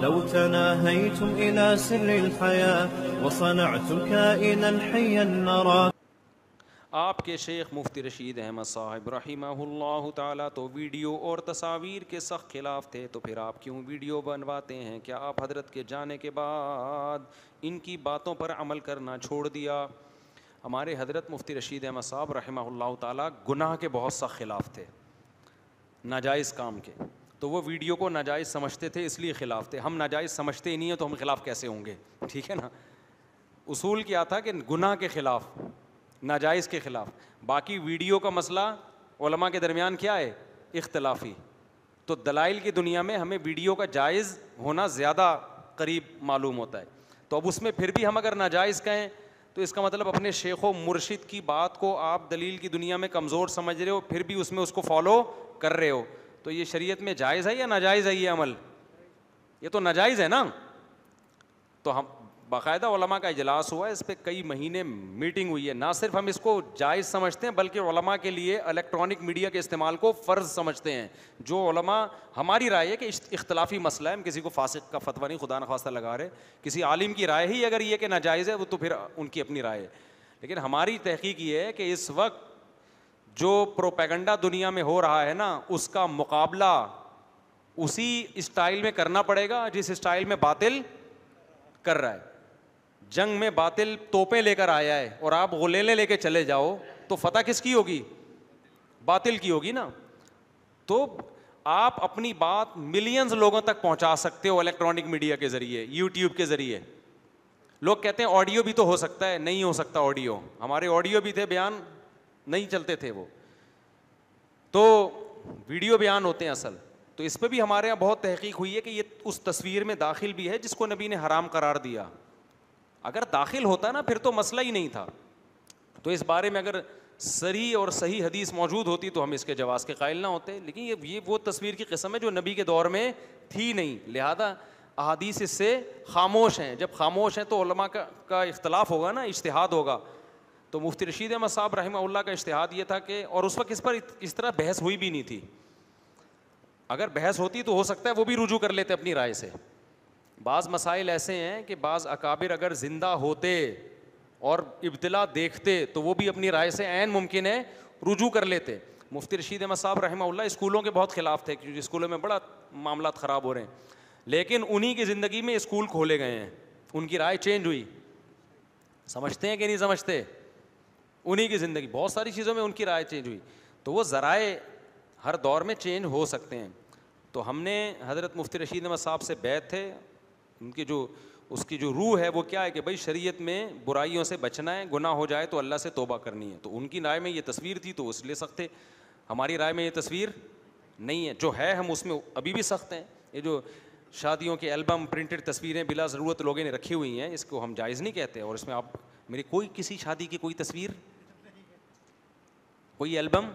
لو تناهيتم إلى سر الحياة وصنعتم كائنا حيا نرى. آپ کے شیخ مفتی رشید احمد صاحب رحمہ اللہ تعالیٰ تو ویڈیو اور تصاویر کے سخت خلاف تھے، تو پھر آپ کیوں ویڈیو بنواتے ہیں؟ کیا آپ حضرت کے جانے کے بعد ان کی باتوں پر عمل کرنا چھوڑ دیا؟ ہمارے حضرت مفتی رشید احمد صاحب رحمہ اللہ تعالیٰ گناہ کے بہت سخت خلاف تھے، ناجائز کام کے، تو وہ ویڈیو کو ناجائز سمجھتے تھے، اس لیے خلاف تھے. ہم ناجائز سمجھتے ہی نہیں ہیں تو ہم خلاف کیسے ہوں گے؟ ٹھیک ہے نا. اصول کیا تھا کہ گناہ کے خلاف، ناجائز کے خلاف. باقی ویڈیو کا مسئلہ علماء کے درمیان کیا ہے؟ اختلافی. تو دلائل کی دنیا میں ہمیں ویڈیو کا جائز ہونا زیادہ قریب معلوم ہوتا ہے. تو اب اس میں پھر بھی ہم اگر ناجائز کہیں تو اس کا مطلب اپنے شیخ و مرشد کی بات کو آپ دلیل کی دنیا میں کمزور سمجھ رہے ہو، پھر بھی اس میں اس کو فالو کر رہے ہو. تو یہ شریعت میں جائز ہے یا ناجائز ہے یہ عمل؟ یہ تو ناجائز ہے نا. تو ہم باقاعدہ علماء کا اجلاس ہوا ہے، اس پہ کئی مہینے میٹنگ ہوئی ہے. نہ صرف ہم اس کو جائز سمجھتے ہیں بلکہ علماء کے لیے الیکٹرانک میڈیا کے استعمال کو فرض سمجھتے ہیں. جو علماء، ہماری رائے ہے کہ اختلافی مسئلہ ہے، ہم کسی کو فاسق کا فتویٰ نہیں خدا نخواستہ لگا رہے، کسی عالم کی رائے ہی اگر یہ کہ ناجائز ہے وہ تو پھر ان کی اپنی رائے ہے. لیکن ہماری تحقیق یہ ہے کہ اس وقت جو پروپیگنڈا دنیا میں ہو رہا ہے نا، اس کا مقابلہ اسی اسٹائل میں کرنا پڑے گا جس اسٹائل میں باطل کر رہا ہے. جنگ میں باطل توپیں لے کر آیا ہے اور آپ غلیلے لے کے چلے جاؤ تو فتح کس کی ہوگی؟ باطل کی ہوگی نا. تو آپ اپنی بات ملینز لوگوں تک پہنچا سکتے ہو الیکٹرانک میڈیا کے ذریعے، یوٹیوب کے ذریعے. لوگ کہتے ہیں آڈیو بھی تو ہو سکتا ہے، نہیں ہو سکتا آڈیو. ہمارے آڈیو بھی تھے، بیان نہیں چلتے تھے وہ، تو ویڈیو بیان ہوتے ہیں اصل. تو اس پہ بھی ہمارے یہاں بہت تحقیق ہوئی ہے کہ یہ اس تصویر میں داخل بھی ہے جس کو نبی نے حرام قرار دیا. اگر داخل ہوتا نا پھر تو مسئلہ ہی نہیں تھا. تو اس بارے میں اگر صریح اور صحیح حدیث موجود ہوتی تو ہم اس کے جواز کے قائل نہ ہوتے. لیکن یہ وہ تصویر کی قسم ہے جو نبی کے دور میں تھی نہیں، لہذا احادیث اس سے خاموش ہیں. جب خاموش ہیں تو علماء کا اختلاف ہوگا نا، اجتہاد ہوگا. تو مفتی رشید احمد صاحب رحمہ اللہ کا اجتہاد یہ تھا کہ، اور اس وقت اس پر اس طرح بحث ہوئی بھی نہیں تھی. اگر بحث ہوتی تو ہو سکتا ہے وہ بھی رجوع کر لیتے اپنی رائے سے. بعض مسائل ایسے ہیں کہ بعض اکابر اگر زندہ ہوتے اور ابتلا دیکھتے تو وہ بھی اپنی رائے سے عین ممکن ہے رجوع کر لیتے. مفتی رشید احمد صاحب رحمہ اللہ اسکولوں کے بہت خلاف تھے کیونکہ اسکولوں میں بڑا معاملات خراب ہو رہے ہیں. لیکن انہی کی زندگی میں اسکول کھولے گئے ہیں، ان کی رائے چینج ہوئی. سمجھتے ہیں کہ نہیں سمجھتے؟ انہی کی زندگی بہت ساری چیزوں میں ان کی رائے چینج ہوئی. تو وہ ذرائع ہر دور میں چینج ہو سکتے ہیں. تو ہم نے حضرت مفتی رشید احمد صاحب سے بیعت تھے، ان کی جو اس کی جو روح ہے وہ کیا ہے کہ بھائی شریعت میں برائیوں سے بچنا ہے، گناہ ہو جائے تو اللہ سے توبہ کرنی ہے. تو ان کی رائے میں یہ تصویر تھی تو اس لیے سخت تھے. ہماری رائے میں یہ تصویر نہیں ہے، جو ہے ہم اس میں ابھی بھی سخت ہیں. یہ جو شادیوں کے البم پرنٹڈ تصویریں بلا ضرورت لوگوں نے رکھی ہوئی ہیں، اس کو ہم جائز نہیں کہتے. اور اس میں آپ میری کوئی کسی شادی کی کوئی تصویر، کوئی البم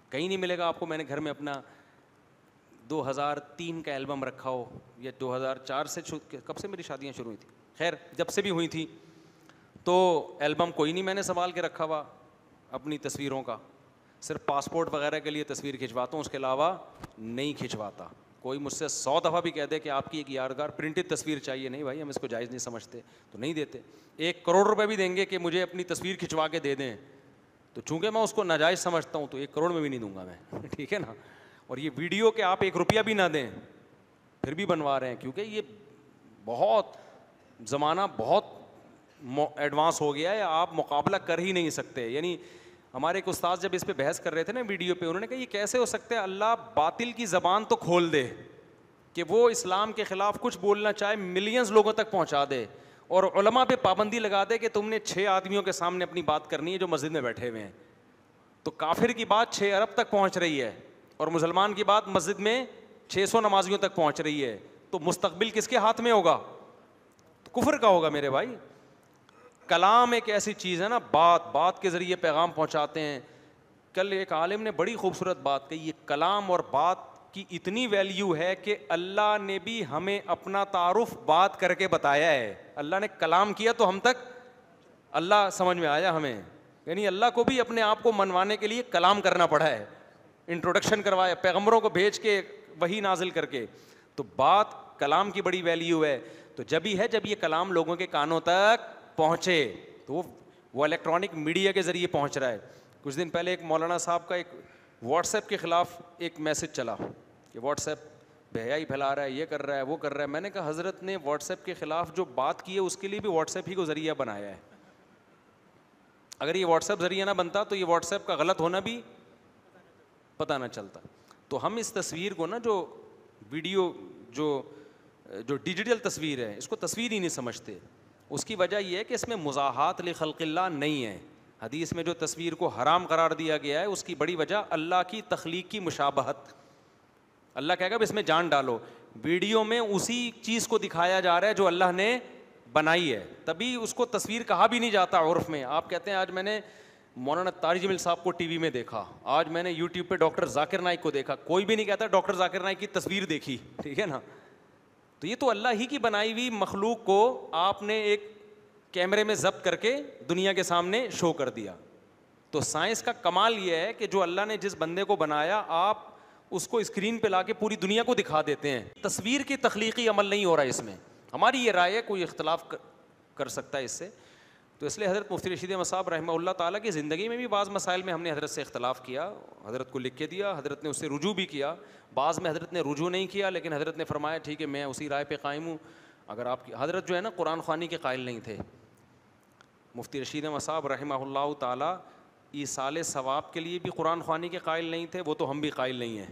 کہیں نہیں ملے گا آپ کو. میں نے گھر میں اپنا 2003 کا البم رکھا ہو یا 2004 سے، کب سے میری شادیاں شروع ہوئی تھی، خیر جب سے بھی ہوئی تھی، تو البم کوئی نہیں میں نے سنبھال کے رکھا ہوا اپنی تصویروں کا. صرف پاسپورٹ وغیرہ کے لیے تصویر کھنچواتا ہوں، اس کے علاوہ نہیں کھنچواتا. کوئی مجھ سے 100 دفعہ بھی کہہ دے کہ آپ کی ایک یادگار پرنٹڈ تصویر چاہیے، نہیں بھائی ہم اس کو جائز نہیں سمجھتے تو نہیں دیتے. 1 کروڑ روپے بھی دیں گے کہ مجھے اپنی تصویر کھنچوا کے دے دیں، تو چونکہ میں اس کو ناجائز سمجھتا ہوں تو 1 کروڑ میں بھی نہیں دوں گا میں. ٹھیک ہے نا. اور یہ ویڈیو کہ آپ 1 روپیہ بھی نہ دیں پھر بھی بنوا رہے ہیں، کیونکہ یہ بہت زمانہ بہت ایڈوانس ہو گیا ہے، آپ مقابلہ کر ہی نہیں سکتے. یعنی ہمارے ایک استاد جب اس پہ بحث کر رہے تھے نا ویڈیو پہ، انہوں نے کہا یہ کیسے ہو سکتا ہے اللہ باطل کی زبان تو کھول دے کہ وہ اسلام کے خلاف کچھ بولنا چاہے ملینز لوگوں تک پہنچا دے، اور علماء پہ پابندی لگا دے کہ تم نے 6 آدمیوں کے سامنے اپنی بات کرنی ہے جو مسجد میں بیٹھے ہوئے ہیں. تو کافر کی بات 6 ارب تک پہنچ رہی ہے اور مسلمان کی بات مسجد میں 600 نمازیوں تک پہنچ رہی ہے. تو مستقبل کس کے ہاتھ میں ہوگا؟ کفر کا ہوگا میرے بھائی. کلام ایک ایسی چیز ہے نا، بات کے ذریعے پیغام پہنچاتے ہیں. کل ایک عالم نے بڑی خوبصورت بات کہی، یہ کلام اور بات کی اتنی ویلیو ہے کہ اللہ نے بھی ہمیں اپنا تعارف بات کر کے بتایا ہے. اللہ نے کلام کیا تو ہم تک اللہ سمجھ میں آیا ہمیں. یعنی اللہ کو بھی اپنے آپ کو منوانے کے لیے کلام کرنا پڑا ہے، انٹروڈکشن کروایا پیغمبروں کو بھیج کے وحی نازل کر کے. تو بات کلام کی بڑی ویلیو ہے تو جب ہی ہے جب یہ کلام لوگوں کے کانوں تک پہنچے. تو وہ الیکٹرانک میڈیا کے ذریعے پہنچ رہا ہے. کچھ دن پہلے ایک مولانا صاحب کا ایک واٹس ایپ کے خلاف ایک میسج چلا کہ واٹس ایپ بے حیائی پھیلا رہا ہے, یہ کر رہا ہے, وہ کر رہا ہے. میں نے کہا حضرت نے واٹس ایپ کے خلاف جو بات کی ہے اس کے لیے بھی واٹس ایپ ہی کو ذریعہ بنایا ہے. اگر یہ واٹس ایپ ذریعہ نہ بنتا تو یہ واٹس ایپ کا غلط ہونا بھی پتہ نہ چلتا. تو ہم اس تصویر کو نا جو ویڈیو جو ڈیجیٹل تصویر ہے اس کو تصویر ہی نہیں سمجھتے. اس کی وجہ یہ ہے کہ اس میں مزاحات لخلق اللہ نہیں ہے. حدیث میں جو تصویر کو حرام قرار دیا گیا ہے اس کی بڑی وجہ اللہ کی تخلیق کی مشابہت. اللہ کہے گا اس میں جان ڈالو, ویڈیو میں اسی چیز کو دکھایا جا رہا ہے جو اللہ نے بنائی ہے, تبھی اس کو تصویر کہا بھی نہیں جاتا عرف میں. آپ کہتے ہیں آج میں نے مولانا طارق جمیل صاحب کو ٹی وی میں دیکھا, آج میں نے یوٹیوب پہ ڈاکٹر ذاکر نائک کو دیکھا. کوئی بھی نہیں کہتا ڈاکٹر ذاکر نائک کی تصویر دیکھی, ٹھیک ہے نا. تو یہ تو اللہ ہی کی بنائی ہوئی مخلوق کو آپ نے ایک کیمرے میں ضبط کر کے دنیا کے سامنے شو کر دیا. تو سائنس کا کمال یہ ہے کہ جو اللہ نے جس بندے کو بنایا آپ اس کو اسکرین پہ لا کے پوری دنیا کو دکھا دیتے ہیں. تصویر کی تخلیقی عمل نہیں ہو رہا ہے اس میں. ہماری یہ رائے ہے, کوئی اختلاف کر سکتا ہے اس سے. تو اس لیے حضرت مفتی رشید احمد صاحب رحمہ اللہ تعالیٰ کی زندگی میں بھی بعض مسائل میں ہم نے حضرت سے اختلاف کیا, حضرت کو لکھ کے دیا, حضرت نے اس سے رجوع بھی کیا. بعض میں حضرت نے رجوع نہیں کیا لیکن حضرت نے فرمایا ٹھیک ہے میں اسی رائے پہ قائم ہوں. اگر آپ کی حضرت جو ہے نا قرآن خوانی کے قائل نہیں تھے. مفتی رشید احمد صاحب رحمہ اللہ تعالیٰ ایصال ثواب کے لیے بھی قرآن خوانی کے قائل نہیں تھے, وہ تو ہم بھی قائل نہیں ہیں,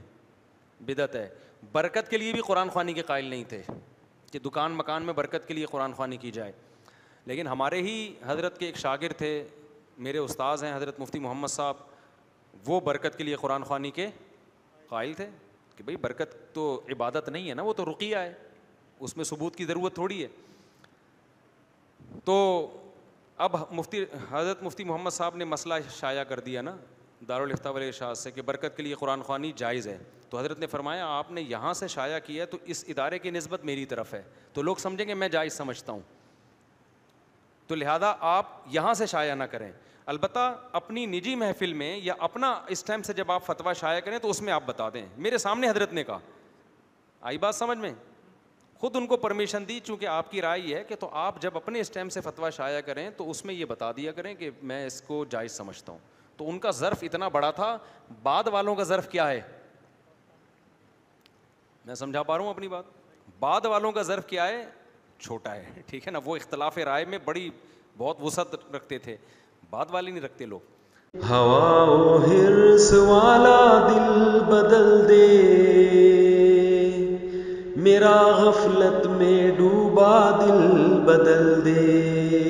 بدعت ہے. برکت کے لیے بھی قرآن خوانی کے قائل نہیں تھے کہ دکان مکان میں برکت کے لیے قرآن خوانی کی جائے. لیکن ہمارے ہی حضرت کے ایک شاگرد تھے, میرے استاذ ہیں حضرت مفتی محمد صاحب, وہ برکت کے لیے قرآن خوانی کے قائل تھے کہ بھئی برکت تو عبادت نہیں ہے نا, وہ تو رقیہ ہے, اس میں ثبوت کی ضرورت تھوڑی ہے. تو اب حضرت مفتی محمد صاحب نے مسئلہ شائع کر دیا نا دارالافتاء والارشاد سے کہ برکت کے لیے قرآن خوانی جائز ہے. تو حضرت نے فرمایا آپ نے یہاں سے شائع کیا ہے تو اس ادارے کی نسبت میری طرف ہے, تو لوگ سمجھیں گے میں جائز سمجھتا ہوں, تو لہذا آپ یہاں سے شائع نہ کریں. البتہ اپنی نجی محفل میں یا اپنا اس ٹائم سے جب آپ فتویٰ شائع کریں تو اس میں آپ بتا دیں. میرے سامنے حضرت نے کہا, آئی بات سمجھ میں, خود ان کو پرمیشن دی, چونکہ آپ کی رائے یہ ہے کہ تو آپ جب اپنے اس ٹائم سے فتویٰ شائع کریں تو اس میں یہ بتا دیا کریں کہ میں اس کو جائز سمجھتا ہوں. تو ان کا ظرف اتنا بڑا تھا, بعد والوں کا ظرف کیا ہے, میں سمجھا پا رہا ہوں اپنی بات, بعد والوں کا ظرف کیا ہے, چھوٹا ہے, ٹھیک ہے نا. وہ اختلاف رائے میں بہت وسعت رکھتے تھے, بعد والے نہیں رکھتے لوگ. ہوا و حرص والا دل بدل دے, میرا غفلت میں ڈوبا دل بدل دے.